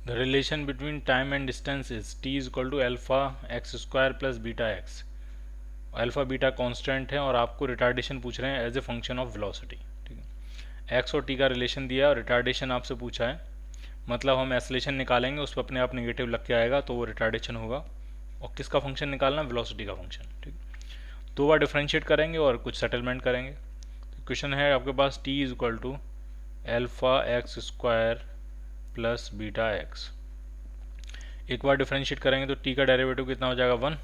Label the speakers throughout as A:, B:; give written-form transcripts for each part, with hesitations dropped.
A: The relation between time and distance is T is equal to alpha x square plus beta x. Alpha beta constant है और आपको retardation पूछ रहे हैं as a function of velocity. ठीक है, x और टी का रिलेशन दिया और रिटार्डेशन आपसे पूछा है, मतलब हम एसलेशन निकालेंगे, उस पर अपने आप नेगेटिव लग के आएगा तो वो रिटार्डेशन होगा। और किसका फंक्शन निकालना? वेलोसिटी का फंक्शन। ठीक, 2 बार डिफ्रेंशिएट करेंगे और कुछ सेटलमेंट करेंगे। तो क्वेश्चन है आपके पास T is equal to alpha x square plus beta x. एक बार डिफ्रेंशिएट करेंगे तो टी का डेरिवेटिव कितना हो जाएगा 1,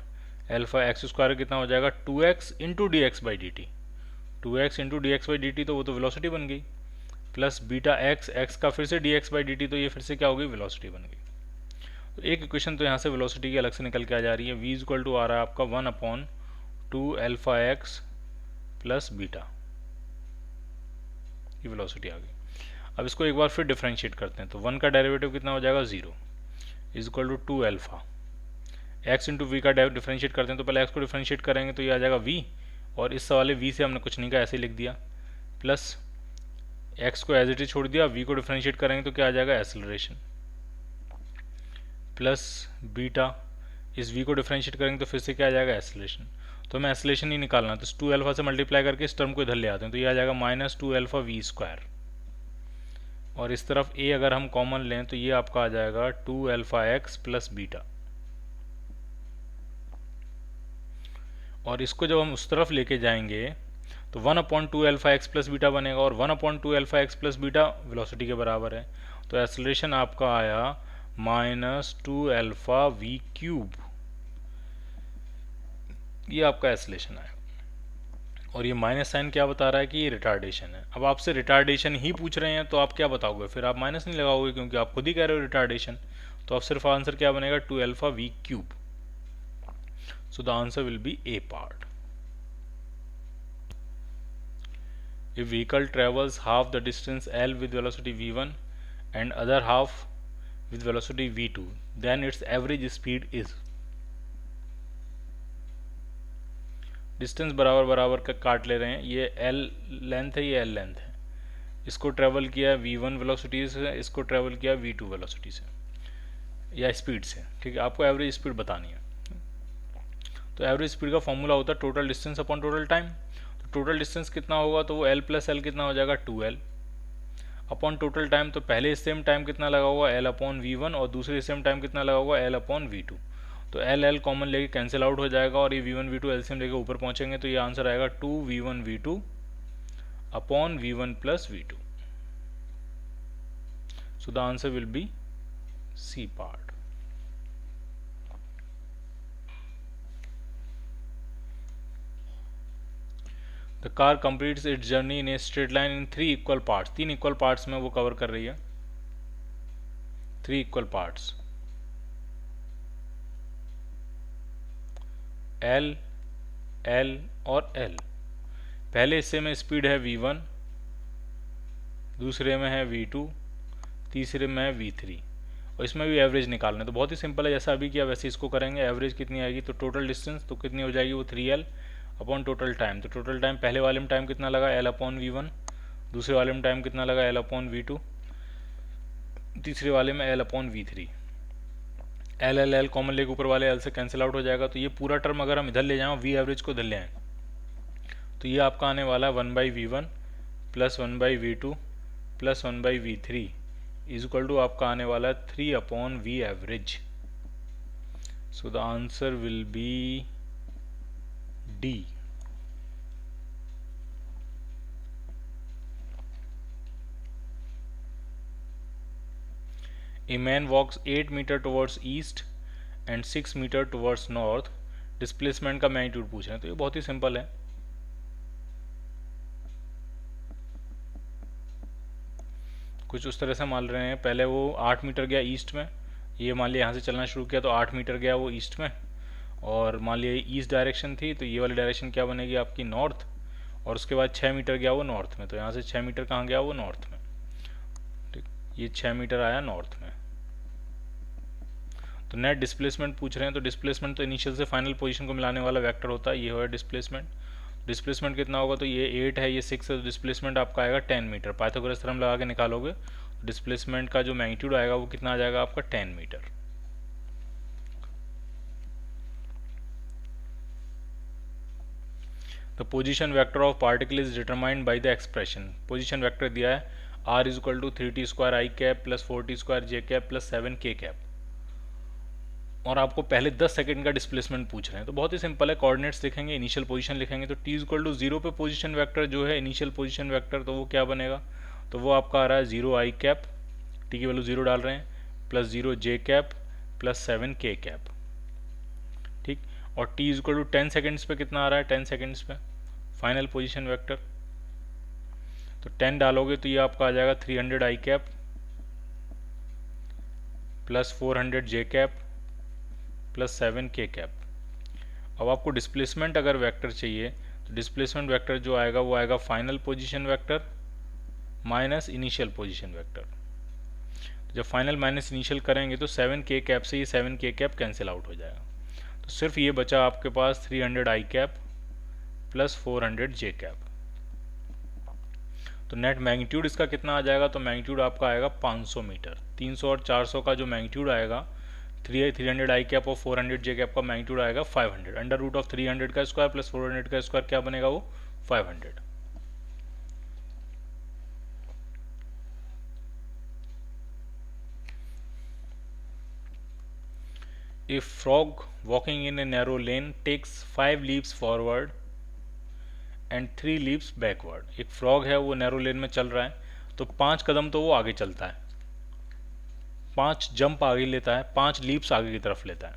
A: एल्फा एक्स स्क्वायर कितना हो जाएगा 2x into D x by D T. 2x into D x by D T तो वो तो वेलोसिटी बन गई, प्लस बीटा एक्स, एक्स का फिर से D x by D T तो ये फिर से क्या हो गई? वेलोसिटी बन गई। तो एक इक्वेशन तो यहाँ से वेलोसिटी की अलग से निकल के आ जा रही है। v इक्वल टू आ रहा है आपका 1/2 अल्फा एक्स प्लस बीटा, ये वेलोसिटी आ गई। अब इसको एक बार फिर डिफ्रेंशिएट करते हैं तो 1 का डेरिवेटिव कितना हो जाएगा 0 is equal to 2 alpha x into v का डिफ्रेंशिएट करते हैं तो पहले एक्स को डिफ्रेंशिएट करेंगे तो ये आ जाएगा v, और इस सवाले v से हमने कुछ नहीं कहा, ऐसे ही लिख दिया, प्लस एक्स को एज इट इज छोड़ दिया, v को डिफ्रेंशिएट करेंगे तो क्या आ जाएगा? एक्सेलरेशन, प्लस बीटा, इस v को डिफ्रेंशिएट करेंगे तो फिर से क्या आ जाएगा? एक्सेलरेशन। तो हमें एक्सेलरेशन ही निकालना है, तो 2 अल्फा से मल्टीप्लाई करके इस टर्म को इधर ले आते हैं तो ये आ जाएगा -2 अल्फा वी स्क्वायर, और इस तरफ a अगर हम कॉमन लें तो ये आपका आ जाएगा 2 अल्फा एक्स प्लस बीटा, और इसको जब हम उस तरफ लेके जाएंगे तो 1/2 अल्फा एक्स प्लस बीटा बनेगा, और 1/2 alpha x plus beta velocity के बराबर है। तो एक्सेलरेशन आपका आया -2 अल्फा वी क्यूब, ये आपका एक्सेलरेशन आया। और ये माइनस साइन क्या बता रहा है कि ये रिटार्डेशन है। अब आपसे रिटार्डेशन ही पूछ रहे हैं तो आप क्या बताओगे? फिर आप माइनस नहीं लगाओगे क्योंकि आप खुद ही कह रहे हो रिटार्डेशन, तो अब सिर्फ आंसर क्या बनेगा? 2 alpha v cube. So the answer will be A part. If vehicle travels half the distance L with velocity v1 and other half with velocity v2, then its average speed is। Distance बराबर बराबर का काट ले रहे हैं, ये L length है, ये L लेंथ है, इसको ट्रेवल किया v1 वेलोसिटी से, इसको ट्रेवल किया v2 वेलोसिटी से या स्पीड से। ठीक है, आपको एवरेज स्पीड बतानी है। तो एवरेज स्पीड का फॉर्मूला होता है total distance upon total time. तो टोटल डिस्टेंस कितना होगा? तो वो L प्लस L कितना हो जाएगा? 2L upon total time. तो पहले सेम टाइम कितना लगा हुआ? L अपॉन v1, और दूसरे सेम टाइम कितना लगा हुआ? L upon v2। तो L L कॉमन लेके कैंसिल आउट हो जाएगा और ये v1 v2 एलसीएम लेके ऊपर पहुंचेंगे तो ये आंसर आएगा 2v1 v2 upon v1 plus v2। So the answer will B C part. The car completes its journey in a straight line in 3 equal parts। 3 equal parts में वो cover कर रही है, 3 इक्वल पार्ट्स, L L और L। पहले हिस्से में speed है v1, दूसरे में है v2, तीसरे में है v3, और इसमें भी एवरेज निकालना है। तो बहुत ही सिंपल है, जैसा अभी किया वैसे इसको करेंगे। एवरेज कितनी आएगी? तो टोटल डिस्टेंस तो कितनी हो जाएगी? वो 3L अपॉन टोटल टाइम। तो टोटल टाइम पहले वाले में टाइम कितना लगा? L अपॉन v1, दूसरे वाले में टाइम कितना लगा? L अपॉन v2, तीसरे वाले में L upon v3। L L L common लेके ऊपर वाले L से कैंसिल आउट हो जाएगा, तो ये पूरा टर्म अगर हम इधर ले जाएं, वी एवरेज को इधर ले आएँ, तो ये आपका आने वाला है 1/v1 plus 1/v2 plus 1/v3 is equal to आपका आने वाला है 3 upon v average. So the answer will be D। A man walks 8 meter towards east and 6 meter towards north। Displacement का मैग्नीट्यूड पूछ रहे हैं, तो ये बहुत ही सिंपल है। कुछ उस तरह से मान रहे हैं, पहले वो 8 मीटर गया ईस्ट में, ये मान लिया यहाँ से चलना शुरू किया तो 8 मीटर गया वो ईस्ट में, और मान लिया ईस्ट डायरेक्शन थी तो ये वाली डायरेक्शन क्या बनेगी आपकी? नॉर्थ, और उसके बाद 6 मीटर गया वो नॉर्थ में, तो यहाँ से 6 मीटर कहाँ गया? वो नॉर्थ में। ठीक, ये 6 मीटर आया नॉर्थ में। तो नेट डिस्प्लेसमेंट पूछ रहे हैं, तो डिस्प्लेसमेंट तो इनिशियल से फाइनल पोजीशन को मिलाने वाला वेक्टर होता है, ये हो डिस्प्लेसमेंट। डिस्प्लेसमेंट कितना होगा? तो ये 8 है, ये 6 है, तो डिस्प्लेसमेंट आपका आएगा 10 मीटर। पाइथागोरस थ्योरम लगा के निकालोगे डिस्प्लेसमेंट का जो मैग्नीट्यूड आएगा वो कितना आ जाएगा आपका 10 meter. The position vector of particle is determined by the expression. Position vector दिया है r is equal to 3t square I cap plus 4t square J cap plus 7k cap, और आपको पहले 10 सेकंड का डिस्प्लेसमेंट पूछ रहे हैं। तो बहुत ही सिंपल है, कोऑर्डिनेट्स लिखेंगे, इनिशियल पोजीशन लिखेंगे, तो t इक्वल टू 0 पे पोजीशन वेक्टर जो है इनिशियल पोजीशन वेक्टर, तो वो क्या बनेगा, तो वो आपका आ रहा है 0 आई कैप, t की वैल्यू 0 डाल रहे हैं, प्लस 0 जे कैप प्लस 7k कैप, ठीक। और t इक्वल टू 10 सेकेंड्स पे कितना आ रहा है, 10 सेकेंड्स पे फाइनल पोजीशन वेक्टर, तो 10 डालोगे तो ये आपका आ जाएगा 300 आई कैप प्लस 400 जे कैप प्लस 7k कैप। अब आपको डिस्प्लेसमेंट अगर वेक्टर चाहिए तो डिस्प्लेसमेंट वेक्टर जो आएगा वो आएगा final position vector minus initial position vector. तो जब फाइनल माइनस इनिशियल करेंगे तो 7k कैप से ये 7k कैप कैंसिल आउट हो जाएगा, तो सिर्फ ये बचा आपके पास 300 आई कैप प्लस 400 जे कैप। तो नेट मैग्नीट्यूड इसका कितना आ जाएगा, तो मैग्नीट्यूड आपका आएगा 500 मीटर। 300 और 400 का जो मैग्नीट्यूड आएगा 300 आई कैप और 400 जे कैप का मैग्नीट्यूड आएगा 500। अंडर रूट ऑफ 300 का स्क्वायर प्लस 400 का स्क्वायर क्या बनेगा, वो 500। A frog walking in a narrow lane takes 5 leaps forward and 3 leaps backward। एक फ्रॉग है वो नैरो लेन में चल रहा है, तो 5 कदम तो वो आगे चलता है, 5 जंप आगे लेता है, 5 लीप्स आगे की तरफ लेता है,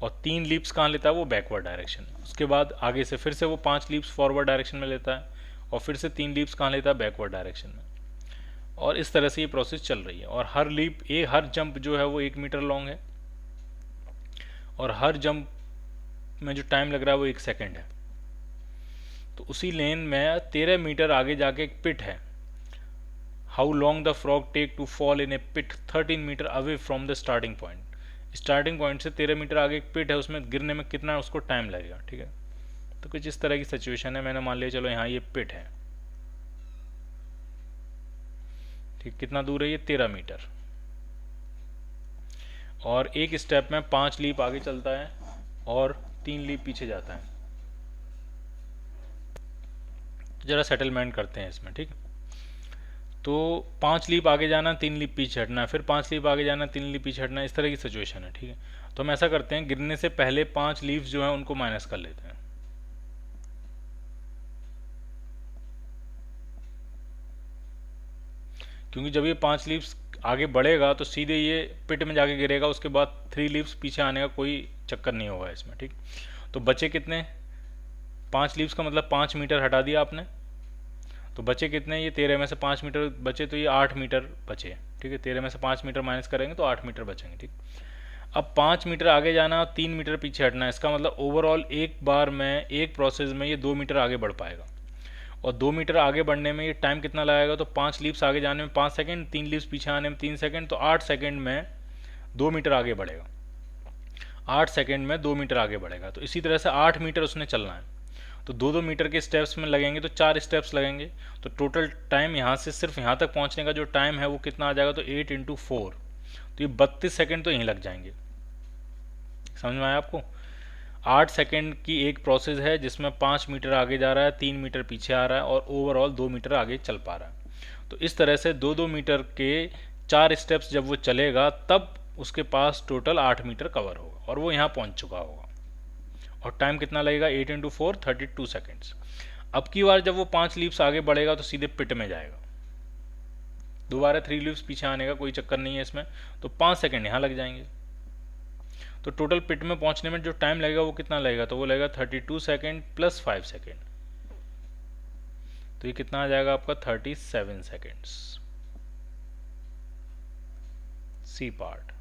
A: और 3 लीप्स कहाँ लेता है, वो बैकवर्ड डायरेक्शन में। उसके बाद आगे से फिर से वो 5 लीप्स फॉरवर्ड डायरेक्शन में लेता है, और फिर से 3 लीप्स कहाँ लेता है, बैकवर्ड डायरेक्शन में। और इस तरह से ये प्रोसेस चल रही है, और हर जंप जो है वो 1 मीटर लॉन्ग है, और हर जंप में जो टाइम लग रहा है वो 1 सेकेंड है। तो उसी लेन में 13 मीटर आगे जाके एक पिट है। How long the frog take to fall in a pit 13 meter away from the starting point. Starting point से 13 मीटर आगे एक पिट है, उसमें गिरने में कितना उसको टाइम लगेगा, ठीक है। तो कुछ इस तरह की सिचुएशन है, मैंने मान लिया चलो यहाँ ये पिट है, ठीक। कितना दूर है ये, 13 मीटर, और एक स्टेप में 5 लीप आगे चलता है और 3 लीप पीछे जाता है। जरा सेटलमेंट करते हैं इसमें, ठीक। तो 5 लीप आगे जाना, 3 लीप पीछे हटना है, फिर 5 लीप आगे जाना, 3 लीप पीछे हटना है, इस तरह की सिचुएशन है, ठीक है। तो हम ऐसा करते हैं, गिरने से पहले 5 लीव्स जो हैं उनको माइनस कर लेते हैं, क्योंकि जब ये 5 लीव्स आगे बढ़ेगा तो सीधे ये पिट में जाके गिरेगा, उसके बाद 3 लीव्स पीछे आने का कोई चक्कर नहीं होगा इसमें, ठीक। तो बचे कितने, 5 लीव्स का मतलब 5 मीटर हटा दिया आपने, तो बचे कितने, ये 13 में से 5 मीटर बचे, तो ये 8 मीटर बचे, ठीक है। 13 में से 5 मीटर माइनस करेंगे तो 8 मीटर बचेंगे, ठीक। अब 5 मीटर आगे जाना और 3 मीटर पीछे हटना है, इसका मतलब ओवरऑल एक बार में एक प्रोसेस में ये 2 मीटर आगे बढ़ पाएगा, और 2 मीटर आगे बढ़ने में ये टाइम कितना लगेगा, तो 5 लीप्स आगे जाने में 5 सेकेंड, 3 लीप्स पीछे आने में 3 सेकेंड, तो 8 सेकेंड में 2 मीटर आगे बढ़ेगा, 8 सेकेंड में 2 मीटर आगे बढ़ेगा। तो इसी तरह से 8 मीटर उसने चलना है, तो 2-2 मीटर के स्टेप्स में लगेंगे, तो 4 स्टेप्स लगेंगे, तो टोटल टाइम यहाँ से सिर्फ यहाँ तक पहुँचने का जो टाइम है वो कितना आ जाएगा, तो 8 × 4, तो ये 32 सेकेंड तो यहीं लग जाएंगे। समझ में आया आपको, 8 सेकेंड की एक प्रोसेस है जिसमें 5 मीटर आगे जा रहा है, 3 मीटर पीछे आ रहा है, और ओवरऑल 2 मीटर आगे चल पा रहा है। तो इस तरह से 2-2 मीटर के 4 स्टेप्स जब वो चलेगा तब उसके पास टोटल 8 मीटर कवर होगा, और वो यहाँ पहुँच चुका होगा, और टाइम कितना लगेगा, 8 × 4 32 सेकेंड्स। अब की बार जब वो 5 लीप्स आगे बढ़ेगा तो सीधे पिट में जाएगा, दोबारा 3 लीप्स पीछे आने का कोई चक्कर नहीं है इसमें, तो 5 सेकेंड यहाँ लग जाएंगे। तो टोटल पिट में पहुंचने में जो टाइम लगेगा वो कितना लगेगा, तो वो लगेगा 32 सेकेंड प्लस 5 सेकेंड, तो ये कितना आ जाएगा आपका 37 सेकेंड्स। C part.